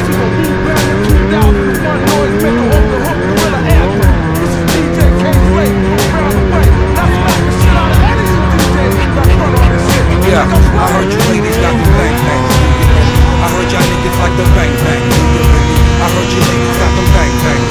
to the new brand new 2001 noise maker off the hook gorilla anthem. This is DJ K-Way from Round the Way. And I smack the shit out of any of you DJs that run on this shit. Yeah, I heard you ladies got the bang bang. I heard y'all niggas like the bang bang. I heard you ladies got the bang bang.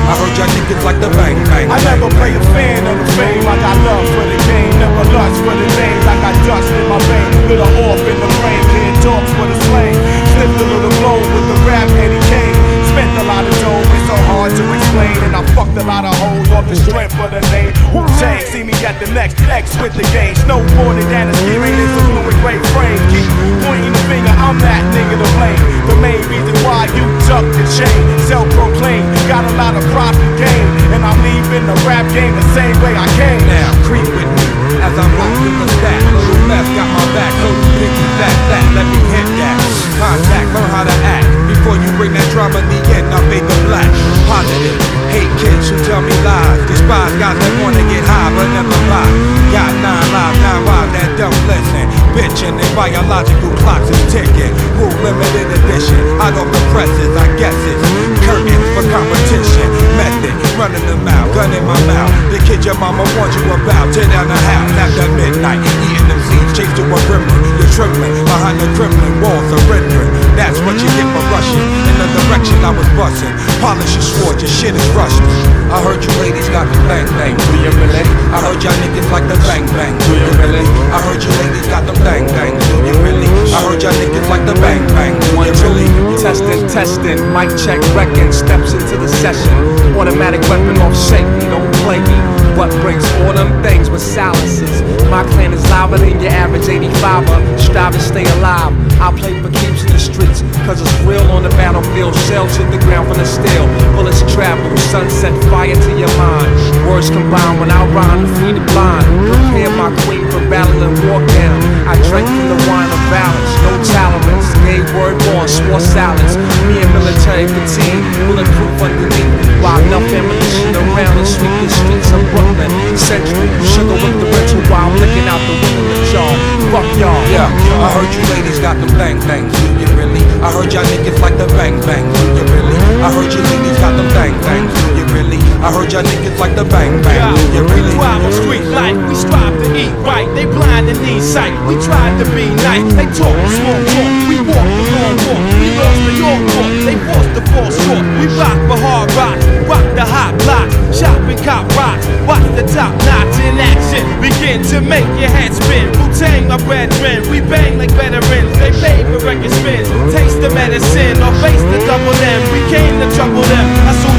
I heard y'all niggas like the bang bang. I never play a fan of the fame. I got love for the game, never lust for the name. I got dust in my vein, little off in the brain. Head talks for the slang. Slipped a little blow with the rap Eddie Kane. Spent a lot of dough, it's so hard to explain. And I fucked a lot of hoes off the strength of the name. Wu-Tang, see me at the next X with the game. Snowboarding down the ski ring, it's a fluid great frame. Keep pointing the finger, I'm that nigga to blame. The main reason why you tuck the chain. Self-proclaimed, got a lot of profit gain. And I'm leaving the rap game the same way I came. Now, creep with me as I'm rocking the stack. Little Meth got my back, so pinky flat, let me hit that. Contact, learn how to act. Before you bring that drama in the end, I fade the black. Positive, hate kids who tell me lies. Despise guys that wanna get high but never lie. Got 9 lives, 9 wives that don't listen. Bitchin', their biological clocks is ticking. Rule limited edition, out of the presses, I guess it's curtains for competition. Method, running the mouth, gun in my mouth. The kid your mama warned you about. Tear down the house after midnight, eating them seeds, chased to a gremlin. You're trembling behind the Kremlin walls of rendering. That's what you get for rushing in the direction I was busting. Polish your sword, your shit is rusty. I heard you ladies got the bang bang. Do you really? I heard y'all niggas like the bang bang. Do you really? I heard you ladies got the bang bang. Do you really? I heard y'all niggas like the bang bang. Do you really? Testing, mic check, wrecking, steps into the session. Automatic weapon off safety, don't play me. What brings all them things with silences? My clan is louder than your average 85er. Strive to stay alive. I play for keeps in the streets, cause it's real on the battlefield. Shells hit the ground from the steel. Bullets travel, sunset fire to your mind. Words combine when I rhyme to free the blind. Prepare my queen for battle and walk down. I drank from the wine of balance, no tolerance. Gave word born, swore silence. Me and military fatigue, bulletproof underneath. While enough ammunition around and sweep the streets of Brooklyn. Central, sugar with the rental while I'm looking out the window at y'all. Fuck y'all. Yeah, I heard you ladies got the bang bang. Do you really? I heard y'all niggas like the bang bang. Do you really? I heard you ladies got the bang bang. Do you really? I heard y'all niggas like the bang bang. Do you really? We thrive on street life, we strive to eat right. They blind and need sight, we tried to be nice. They talk small talk, we walk the long walk. We lost the York walk, they forced to fall short. We rock for hard rock, rock the hot block. Shop and cop rock, watch the top notch in action. Begin to make your head spin. Wu-Tang, my brethren, we bang like veterans. They pay for record spins, taste the medicine or face the double M. We came to trouble them. I saw